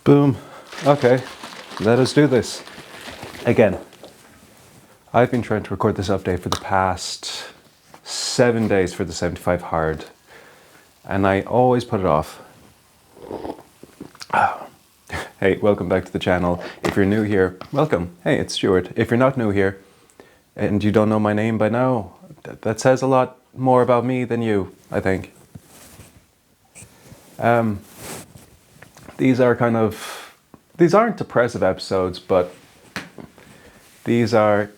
Boom. Okay, let us do this. Again, I've been trying to record this update for the past 7 days for the 75 hard, and I always put it off. Hey, welcome back to the channel. If you're new here, welcome. Hey, it's Stuart. If you're not new here and you don't know my name by now, that says a lot more about me than you, I think. These aren't depressive episodes, but these are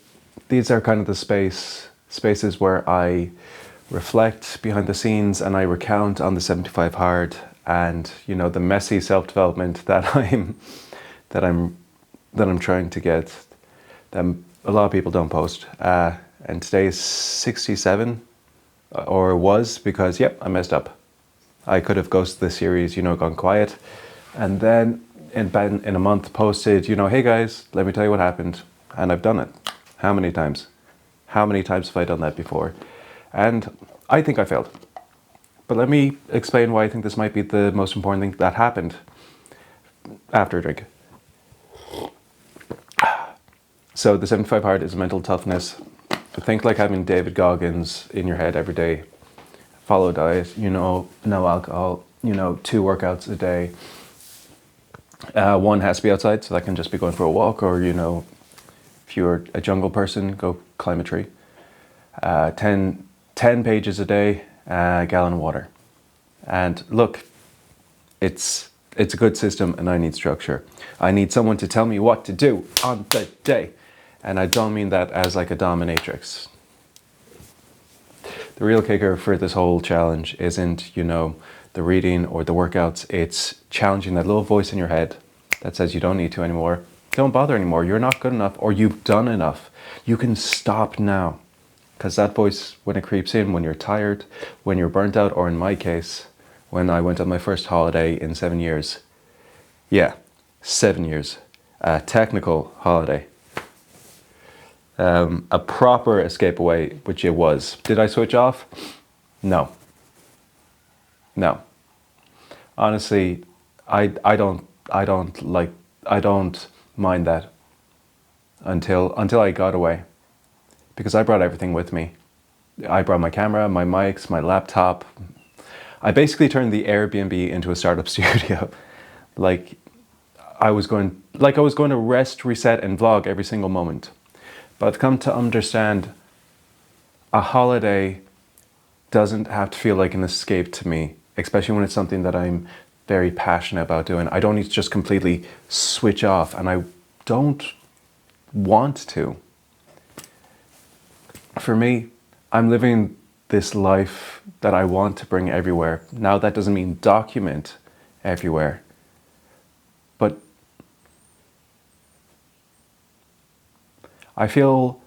kind of the spaces where I reflect behind the scenes and I recount on the 75 hard and, you know, the messy self-development that I'm trying to get, that a lot of people don't post. And today is 67, or was, because yep, I messed up. I could have ghosted the series, gone quiet, and then in a month posted, hey guys, let me tell you what happened. And I've done it. How many times? How many times have I done that before? And I think I failed. But let me explain why I think this might be the most important thing that happened after a drink. So the 75 hard is mental toughness. Think like having David Goggins in your head every day. Follow diet, no alcohol, 2 workouts a day. One has to be outside, so that can just be going for a walk, or, if you're a jungle person, go climb a tree. 10 pages a day, a gallon of water. And look, it's a good system and I need structure. I need someone to tell me what to do on the day. And I don't mean that as like a dominatrix. The real kicker for this whole challenge isn't, the reading or the workouts. It's challenging that little voice in your head that says you don't need to anymore. Don't bother anymore. You're not good enough, or you've done enough. You can stop now. Because that voice, when it creeps in, when you're tired, when you're burnt out, or in my case, when I went on my first holiday in 7 years. Yeah, 7 years. A technical holiday. A proper escape away, which it was. Did I switch off? No. Honestly, I don't mind that until I got away, because I brought everything with me. I brought my camera, my mics, my laptop. I basically turned the Airbnb into a startup studio. Like I was going to rest, reset, and vlog every single moment. But I've come to understand a holiday doesn't have to feel like an escape to me, especially when it's something that I'm very passionate about doing. I don't need to just completely switch off, and I don't want to. For me, I'm living this life that I want to bring everywhere. Now, that doesn't mean document everywhere, but I feel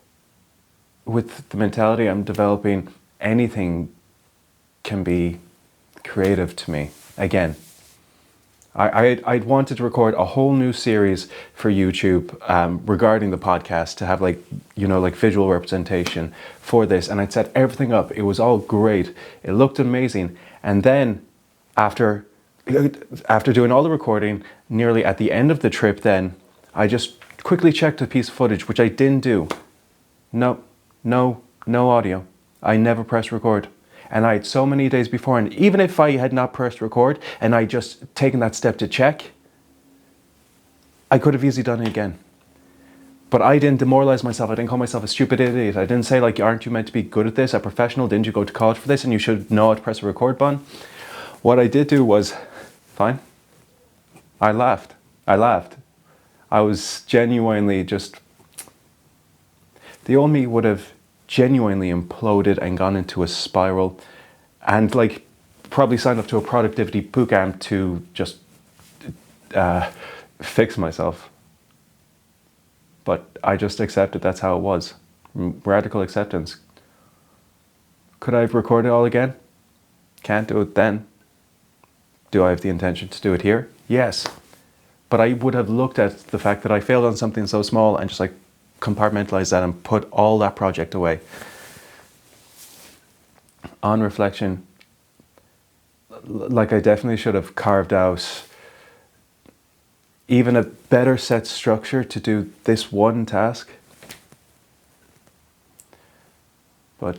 with the mentality I'm developing, anything can be creative to me. Again, I'd wanted to record a whole new series for YouTube regarding the podcast, to have like visual representation for this. And I'd set everything up. It was all great. It looked amazing. And then after doing all the recording, nearly at the end of the trip, then I just quickly checked a piece of footage, which I didn't do. No audio. I never pressed record. And I had so many days before, and even if I had not pressed record and I just taken that step to check, I could have easily done it again. But I didn't demoralize myself. I didn't call myself a stupid idiot. I didn't say like, aren't you meant to be good at this, a professional? Didn't you go to college for this and you should know how to press a record button? What I did do was, fine. I laughed. I was genuinely just, the old me would have genuinely imploded and gone into a spiral, and like probably signed up to a productivity boot camp to just fix myself. But I just accepted that's how it was. Radical acceptance. Could I have recorded it all again? Can't do it then. Do I have the intention to do it here? Yes. But I would have looked at the fact that I failed on something so small and just like compartmentalize that and put all that project away. On reflection, like I definitely should have carved out even a better set structure to do this one task. But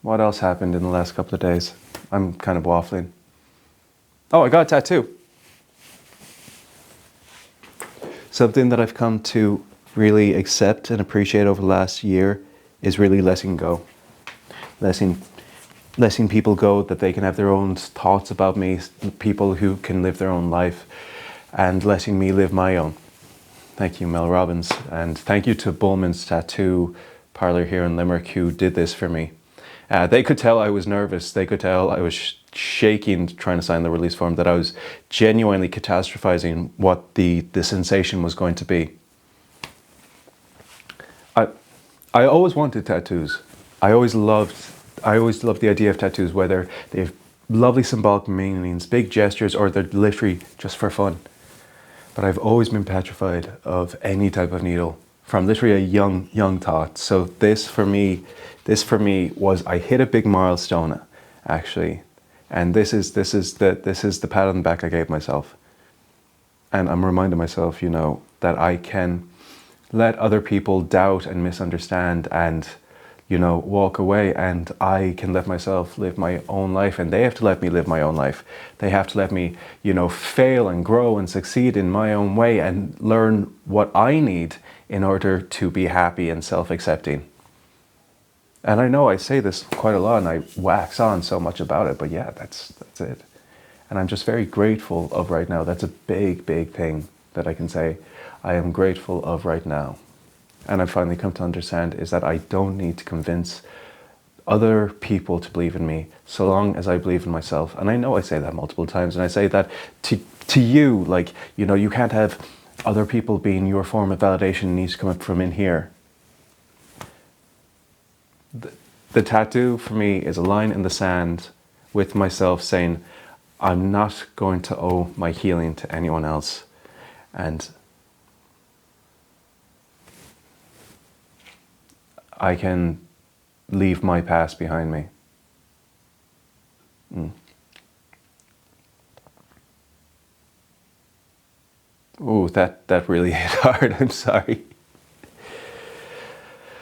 what else happened in the last couple of days? I'm kind of waffling. Oh, I got a tattoo. Something that I've come to really accept and appreciate over the last year is really letting go. Letting people go, that they can have their own thoughts about me, people who can live their own life, and letting me live my own. Thank you, Mel Robbins, and thank you to Bullman's Tattoo Parlour here in Limerick who did this for me. They could tell I was nervous. They could tell I was shaking trying to sign the release form, that I was genuinely catastrophizing what the sensation was going to be. I always wanted tattoos. I always loved the idea of tattoos, whether they have lovely symbolic meanings, big gestures, or they're literally just for fun. But I've always been petrified of any type of needle from literally a young thought. So this for me was, I hit a big milestone actually, and this is the pat on the back I gave myself, and I'm reminding myself, that I can let other people doubt and misunderstand and walk away, and I can let myself live my own life, and they have to let me live my own life. They have to let me, fail and grow and succeed in my own way and learn what I need in order to be happy and self-accepting. And I know I say this quite a lot and I wax on so much about it, but yeah, that's it. And I'm just very grateful of right now. That's a big thing that I can say I am grateful of right now. And I've finally come to understand is that I don't need to convince other people to believe in me, so long as I believe in myself. And I know I say that multiple times, and I say that to you, like, you can't have other people being your form of validation. It needs to come up from in here. The tattoo for me is a line in the sand with myself saying, I'm not going to owe my healing to anyone else. And I can leave my past behind me. Ooh, that really hit hard. I'm sorry.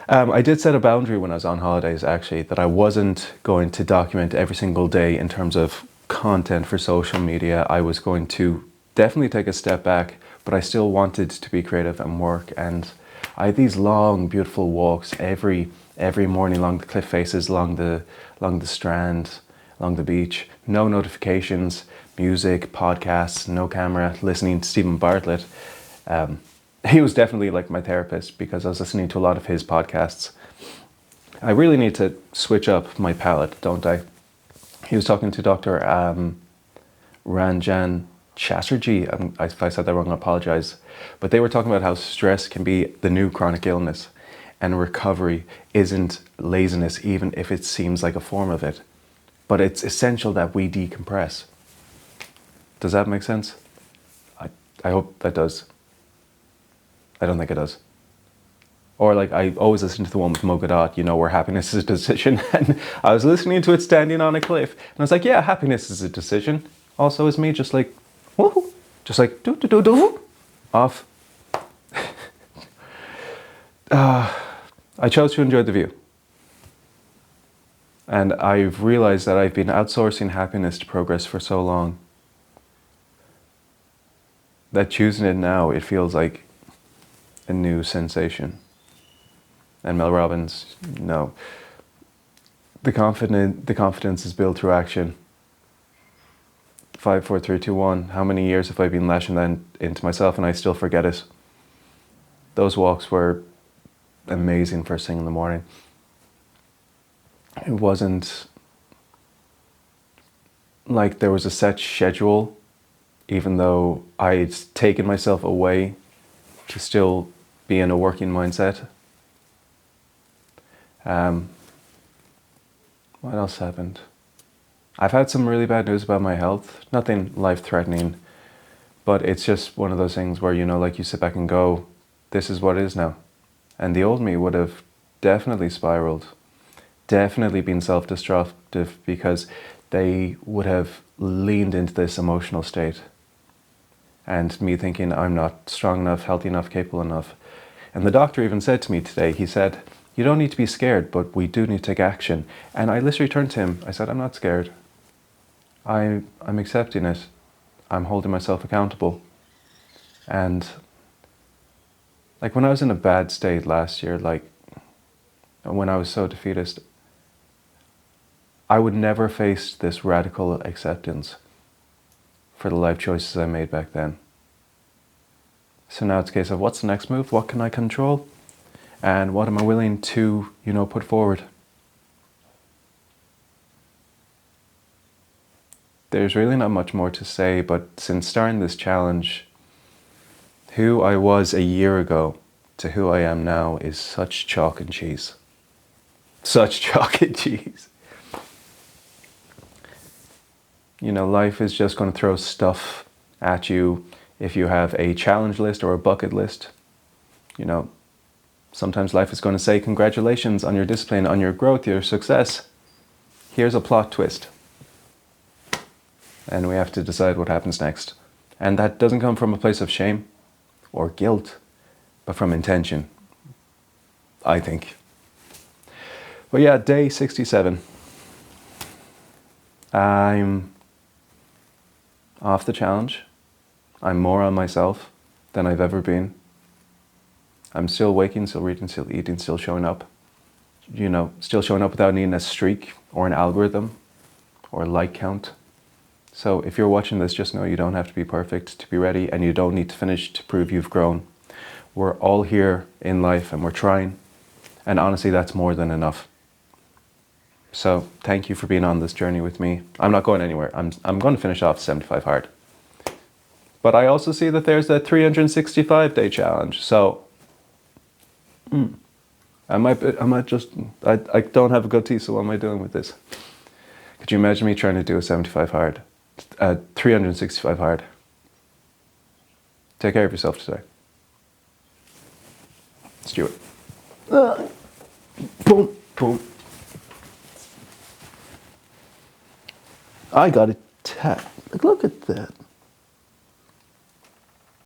I did set a boundary when I was on holidays, actually, that I wasn't going to document every single day in terms of content for social media. I was going to definitely take a step back, but I still wanted to be creative and work. And I had these long, beautiful walks every morning along the cliff faces, along the strand, along the beach. No notifications, music, podcasts, no camera, listening to Stephen Bartlett. He was definitely like my therapist because I was listening to a lot of his podcasts. I really need to switch up my palette, don't I? He was talking to Dr. Ranjan Chatterjee. If I said that wrong, I apologize. But they were talking about how stress can be the new chronic illness, and recovery isn't laziness, even if it seems like a form of it. But it's essential that we decompress. Does that make sense? I hope that does. I don't think it does. Or like, I always listen to the one with Mo Gadot, where happiness is a decision. And I was listening to it standing on a cliff. And I was like, yeah, happiness is a decision. Also is me just like, woohoo, just like, do, off. I chose to enjoy the view. And I've realized that I've been outsourcing happiness to progress for so long that choosing it now, it feels like a new sensation. And Mel Robbins, no. The confidence is built through action. 5, 4, 3, 2, 1. How many years have I been lashing that into myself and I still forget it? Those walks were amazing first thing in the morning. It wasn't like there was a set schedule, even though I'd taken myself away to still be in a working mindset. What else happened? I've had some really bad news about my health. Nothing life-threatening, but it's just one of those things where, like you sit back and go, this is what it is now. And the old me would have definitely spiraled, definitely been self-destructive, because they would have leaned into this emotional state. and me thinking I'm not strong enough, healthy enough, capable enough. And the doctor even said to me today, he said, you don't need to be scared, but we do need to take action. And I literally turned to him, I said, I'm not scared. I'm accepting it. I'm holding myself accountable. And like when I was in a bad state last year, like when I was so defeatist, I would never face this radical acceptance for the life choices I made back then. So now it's a case of what's the next move? What can I control? And what am I willing to, put forward? There's really not much more to say, but since starting this challenge, who I was a year ago to who I am now is such chalk and cheese. Such chalk and cheese. Life is just going to throw stuff at you. If you have a challenge list or a bucket list, sometimes life is going to say, congratulations on your discipline, on your growth, your success. Here's a plot twist. And we have to decide what happens next. And that doesn't come from a place of shame or guilt, but from intention, I think. But yeah, day 67. I'm off the challenge. I'm more on myself than I've ever been. I'm still waking, still reading, still eating, still showing up. Still showing up without needing a streak or an algorithm or a like count. So if you're watching this, just know you don't have to be perfect to be ready, and you don't need to finish to prove you've grown. We're all here in life and we're trying. And honestly, that's more than enough. So thank you for being on this journey with me. I'm not going anywhere. I'm going to finish off 75 hard. But I also see that there's a 365-day challenge. So I might I don't have a goatee, so what am I doing with this? Could you imagine me trying to do a 75 hard? 365 hard. Take care of yourself today. Let's do it. Boom, boom. I got a tap. Look at that.